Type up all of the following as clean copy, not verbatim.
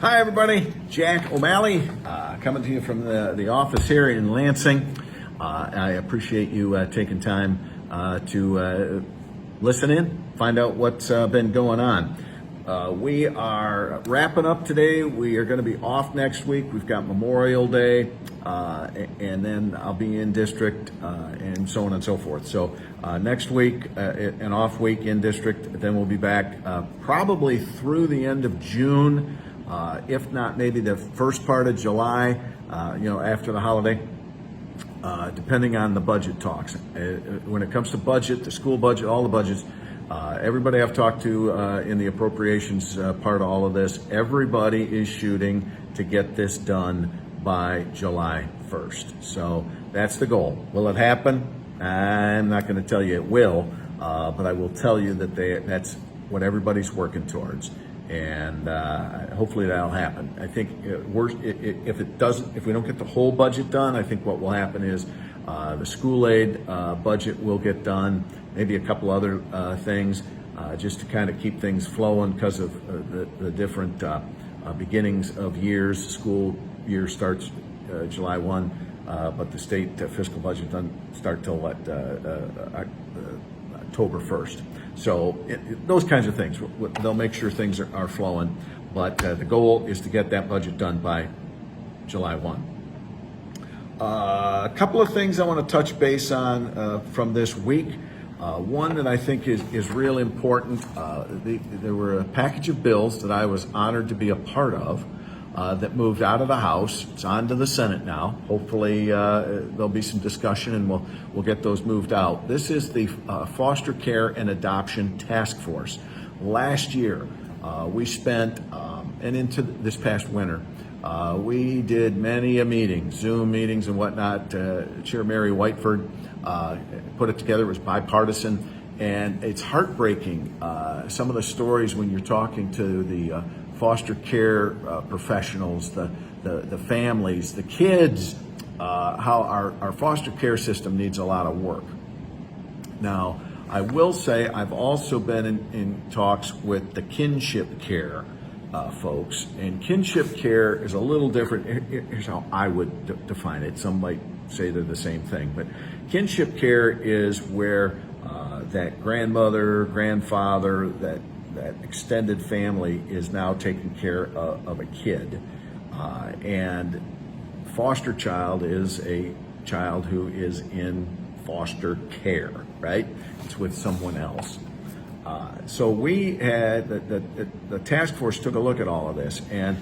Hi, everybody. Jack O'Malley coming to you from the office here in Lansing. I appreciate you taking time to listen in, find out what's been going on. We are wrapping up today. We are going to be off next week. We've got Memorial Day, and then I'll be in district, and so on and so forth. So next week, an off week in district. Then we'll be back probably through the end of June. If not, maybe the first part of July, after the holiday, depending on the budget talks. When it comes to budget, the school budget, all the budgets, everybody I've talked to in the appropriations part of all of this, everybody is shooting to get this done by July 1st. So that's the goal. Will it happen? I'm not going to tell you it will, but I will tell you that that's what everybody's working towards. And hopefully that'll happen. I think if it doesn't, if we don't get the whole budget done, I think what will happen is the school aid budget will get done, maybe a couple other things, just to kind of keep things flowing because of the different beginnings of years. School year starts July 1, but the state fiscal budget doesn't start till October 1st. So those kinds of things, they'll make sure things are flowing, but the goal is to get that budget done by July 1. A couple of things I want to touch base on from this week. One that I think is real important, there were a package of bills that I was honored to be a part of that moved out of the House. It's on to the Senate now. Hopefully there'll be some discussion and we'll get those moved out. This is the Foster Care and Adoption Task Force. Last year we spent, and into this past winter, we did many a meeting, Zoom meetings and whatnot. Chair Mary Whiteford put it together. It was bipartisan, and it's heartbreaking. Some of the stories when you're talking to the foster care professionals, the families, the kids, how our foster care system needs a lot of work. Now, I will say I've also been in talks with the kinship care folks, and kinship care is a little different. Here's how I would define it. Some might say they're the same thing, but kinship care is where that grandmother, grandfather, that extended family is now taking care of a kid. And foster child is a child who is in foster care, right? It's with someone else. So we had, the task force took a look at all of this, and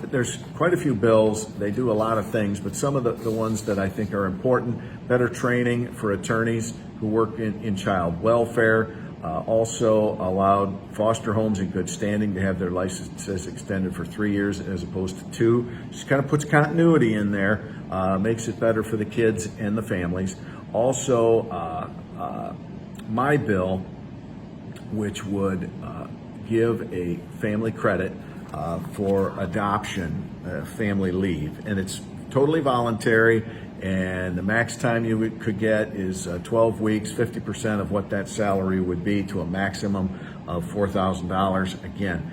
there's quite a few bills. They do a lot of things, but some of the ones that I think are important: better training for attorneys who work in child welfare. Also allowed foster homes in good standing to have their licenses extended for 3 years as opposed to 2. Just kind of puts continuity in there, makes it better for the kids and the families. Also, my bill, which would give a family credit for adoption, family leave, and it's totally voluntary. And the max time you could get is 12 weeks, 50% of what that salary would be, to a maximum of $4,000. Again,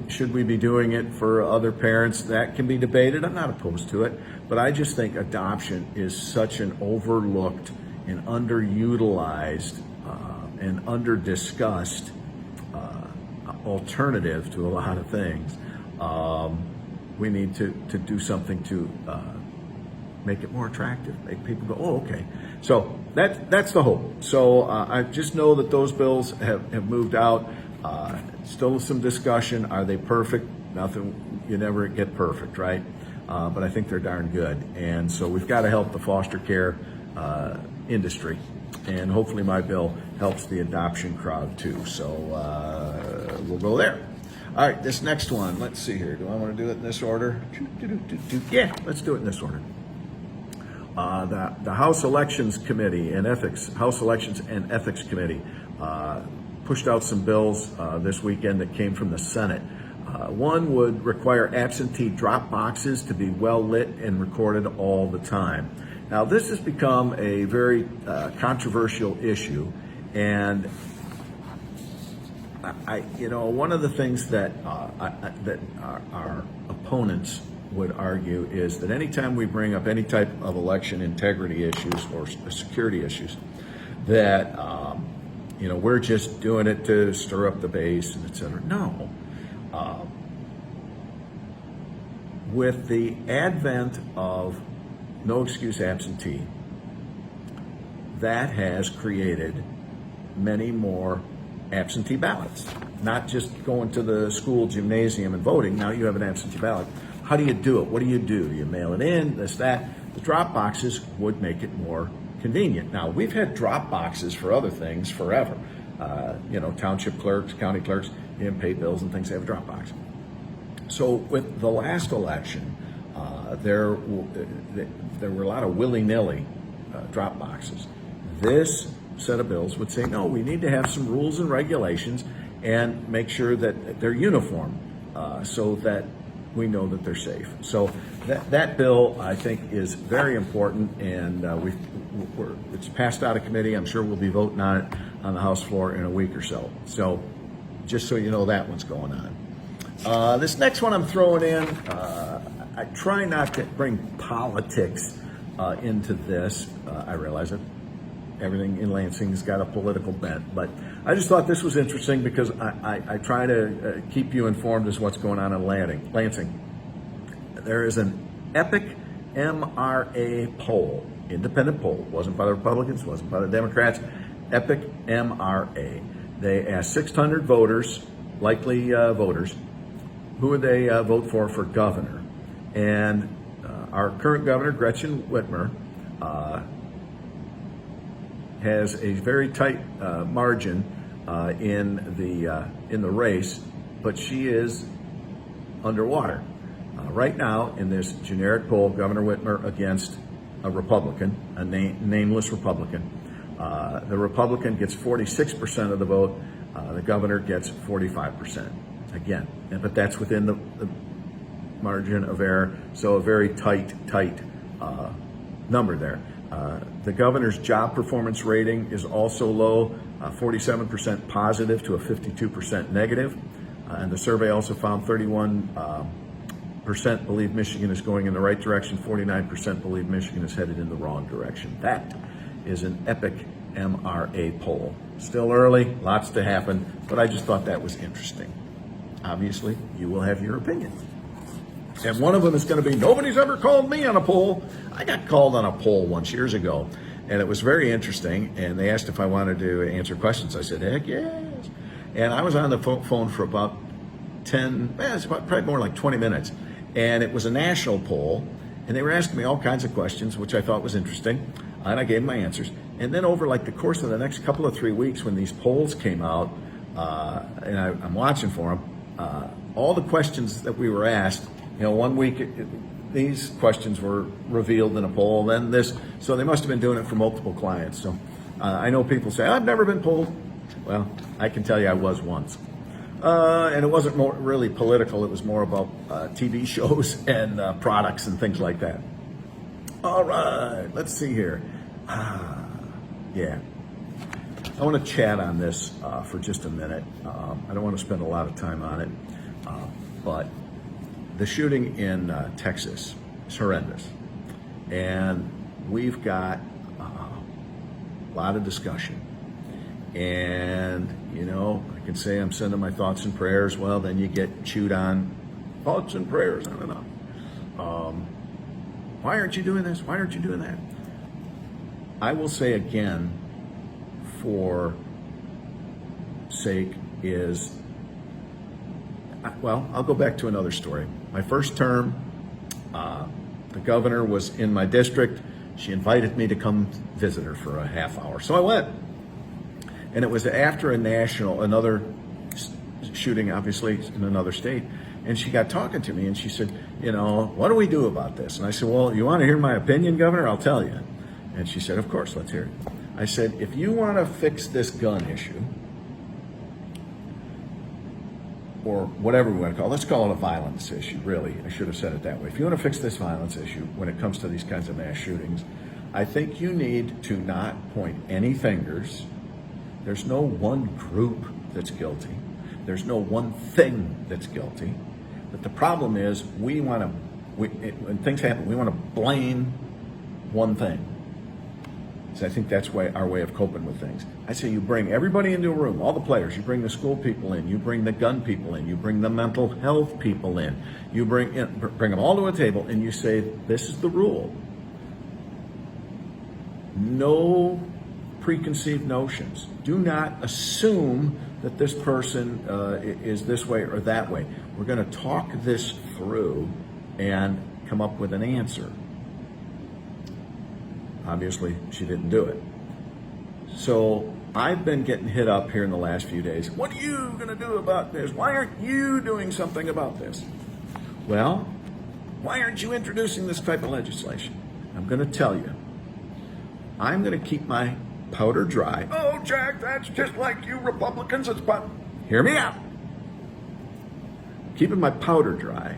should we be doing it for other parents? That can be debated. I'm not opposed to it, but I just think adoption is such an overlooked and underutilized and under-discussed alternative to a lot of things. We need to do something to make it more attractive, make people go, oh, okay. So that's the hope. So I just know that those bills have moved out. Still some discussion. Are they perfect? Nothing. You never get perfect, right? But I think they're darn good. And so we've got to help the foster care industry. And hopefully my bill helps the adoption crowd too. So we'll go there. All right, this next one, let's see here. Do I want to do it in this order? Yeah, let's do it in this order. The House Elections Committee and House Elections and Ethics Committee pushed out some bills this weekend that came from the Senate. One would require absentee drop boxes to be well lit and recorded all the time. Now, this has become a very controversial issue, and one of the things that that our opponents would argue is that anytime we bring up any type of election integrity issues or security issues, that we're just doing it to stir up the base and et cetera. No. With the advent of no excuse absentee, that has created many more absentee ballots. Not just going to the school gymnasium and voting. Now you have an absentee ballot. How do you do it? What do? Do you mail it in? This, that. The drop boxes would make it more convenient. Now, we've had drop boxes for other things forever. Township clerks, county clerks, you didn't pay bills and things, they have a drop box. So with the last election, there were a lot of willy-nilly drop boxes. This set of bills would say, no, we need to have some rules and regulations and make sure that they're uniform so that we know that they're safe. So that bill, I think, is very important, and it's passed out of committee. I'm sure we'll be voting on it on the House floor in a week or so. So just so you know, that one's going on. This next one I'm throwing in, I try not to bring politics into this. I realize it. Everything in Lansing's got a political bent, but I just thought this was interesting because I try to keep you informed as what's going on in Lansing. There is an EPIC MRA poll, independent poll, wasn't by the Republicans, wasn't by the Democrats, EPIC MRA. They asked 600 voters, likely voters, who would they vote for governor? And our current governor, Gretchen Whitmer, has a very tight margin in the race, but she is underwater. Right now, in this generic poll, Governor Whitmer against a Republican, a nameless Republican. The Republican gets 46% of the vote. The governor gets 45%. Again, but that's within the margin of error, so a very tight number there. The governor's job performance rating is also low, 47% positive to a 52% negative. And the survey also found 31% believe Michigan is going in the right direction, 49% believe Michigan is headed in the wrong direction. That is an EPIC MRA poll. Still early, lots to happen, but I just thought that was interesting. Obviously, you will have your opinion. And one of them is going to be, nobody's ever called me on a poll. I got called on a poll once years ago, and it was very interesting, and they asked if I wanted to answer questions. I said, heck yes. And I was on the phone for about probably more like 20 minutes. And it was a national poll, and they were asking me all kinds of questions, which I thought was interesting, and I gave them my answers. And then over like the course of the next couple of 3 weeks, when these polls came out, and I'm watching for them, all the questions that we were asked, 1 week, these questions were revealed in a poll, then this, so they must have been doing it for multiple clients. So I know people say, I've never been polled. Well, I can tell you I was once. And it wasn't really political, it was more about TV shows and products and things like that. All right, let's see here. Yeah. I want to chat on this for just a minute. I don't want to spend a lot of time on it, but the shooting in Texas is horrendous. And we've got a lot of discussion. And, I can say I'm sending my thoughts and prayers. Well, then you get chewed on. Thoughts and prayers, I don't know. Why aren't you doing this? Why aren't you doing that? I will say again, for sake is, well, I'll go back to another story. My first term, the governor was in my district. She invited me to come visit her for a half hour. So I went. And it was after another shooting, obviously, in another state. And she got talking to me and she said, what do we do about this? And I said, well, you want to hear my opinion, Governor? I'll tell you. And she said, of course, let's hear it. I said, if you want to fix this gun issue, or whatever we want to call it, let's call it a violence issue, really. I should have said it that way. If you want to fix this violence issue when it comes to these kinds of mass shootings, I think you need to not point any fingers. There's no one group that's guilty. There's no one thing that's guilty. But the problem is when things happen, we want to blame one thing. So I think that's our way of coping with things. I say you bring everybody into a room, all the players. You bring the school people in. You bring the gun people in. You bring the mental health people in. You bring them all to a table, and you say, this is the rule. No preconceived notions. Do not assume that this person is this way or that way. We're going to talk this through and come up with an answer. Obviously, she didn't do it. So I've been getting hit up here in the last few days. What are you going to do about this? Why aren't you doing something about this? Well, why aren't you introducing this type of legislation? I'm going to tell you. I'm going to keep my powder dry. Oh, Jack, that's just like you Republicans. Hear me out. Keeping my powder dry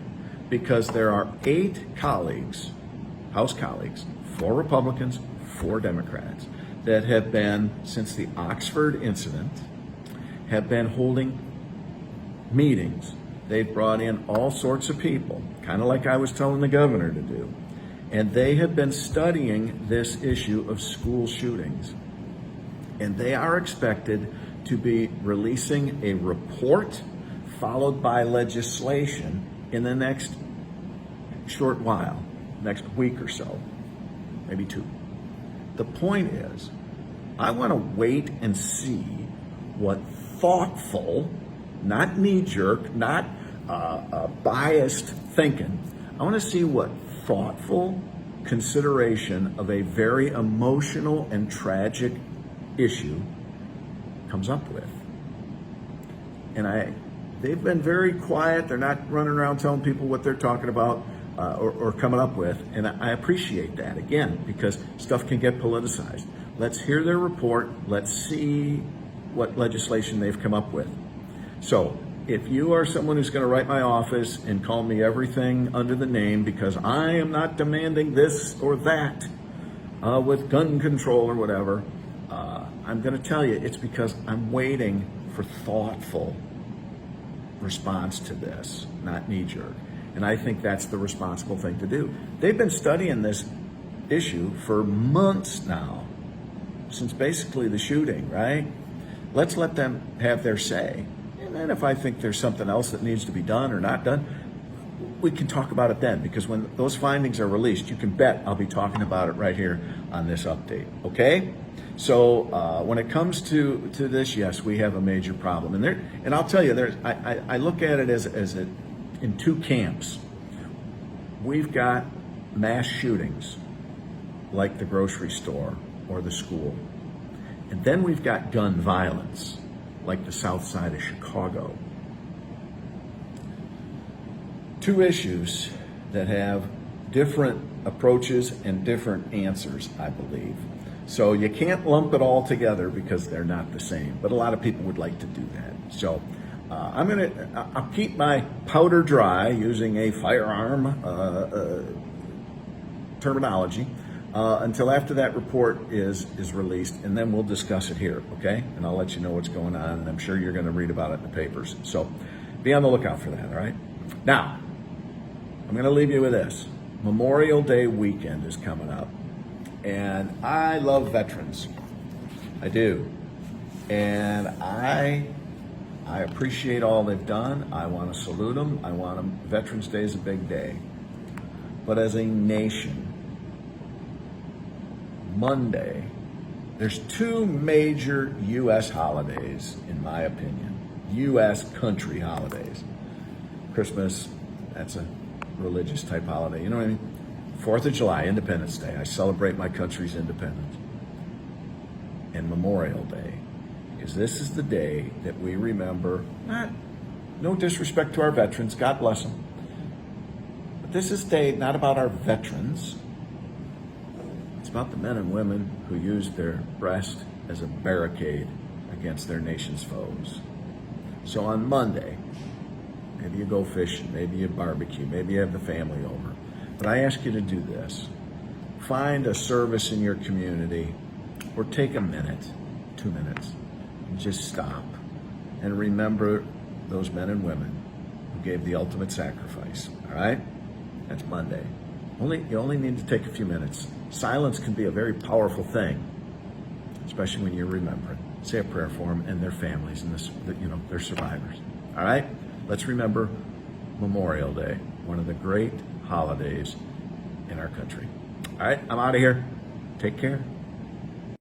because there are 8 colleagues, House colleagues, 4 Republicans, 4 Democrats, that have been, since the Oxford incident, have been holding meetings. They've brought in all sorts of people, kind of like I was telling the governor to do. And they have been studying this issue of school shootings. And they are expected to be releasing a report followed by legislation in the next short while, next week or so, maybe 2. The point is, I want to wait and see what thoughtful, not knee-jerk, not biased thinking. I want to see what thoughtful consideration of a very emotional and tragic issue comes up with. And they've been very quiet. They're not running around telling people what they're talking about or coming up with. And I appreciate that, again, because stuff can get politicized. Let's hear their report. Let's see what legislation they've come up with. So if you are someone who's going to write my office and call me everything under the name because I am not demanding this or that with gun control or whatever, I'm going to tell you it's because I'm waiting for thoughtful response to this, not knee-jerk. And I think that's the responsible thing to do. They've been studying this issue for months now, since basically the shooting, right? Let's let them have their say. And then if I think there's something else that needs to be done or not done, we can talk about it then, because when those findings are released, you can bet I'll be talking about it right here on this update, okay? So when it comes to this, yes, we have a major problem. And I'll tell you, I look at it as in 2 camps. We've got mass shootings, like the grocery store or the school. And then we've got gun violence, like the South Side of Chicago. 2 issues that have different approaches and different answers, I believe. So you can't lump it all together because they're not the same, but a lot of people would like to do that. So I'll keep my powder dry, using a firearm terminology, until after that report is released, and then we'll discuss it here, okay? And I'll let you know what's going on, and I'm sure you're going to read about it in the papers. So be on the lookout for that, all right? Now, I'm going to leave you with this. Memorial Day weekend is coming up, and I love veterans. I do. And I appreciate all they've done. I want to salute them. Veterans Day is a big day. But as a nation, Monday, there's 2 major U.S. holidays, in my opinion. U.S. country holidays. Christmas, that's a religious type holiday. You know what I mean? 4th of July, Independence Day. I celebrate my country's independence. And Memorial Day. Because this is the day that we remember, no disrespect to our veterans, God bless them. But this is a day not about our veterans. It's about the men and women who used their breast as a barricade against their nation's foes. So on Monday, maybe you go fishing, maybe you barbecue, maybe you have the family over. But I ask you to do this. Find a service in your community, or take a minute, 2 minutes, and just stop and remember those men and women who gave the ultimate sacrifice. All right? That's Monday. You only need to take a few minutes. Silence can be a very powerful thing, especially when you're remembering. Say a prayer for them and their families and their survivors. All right? Let's remember Memorial Day, one of the great holidays in our country. All right, I'm out of here. Take care.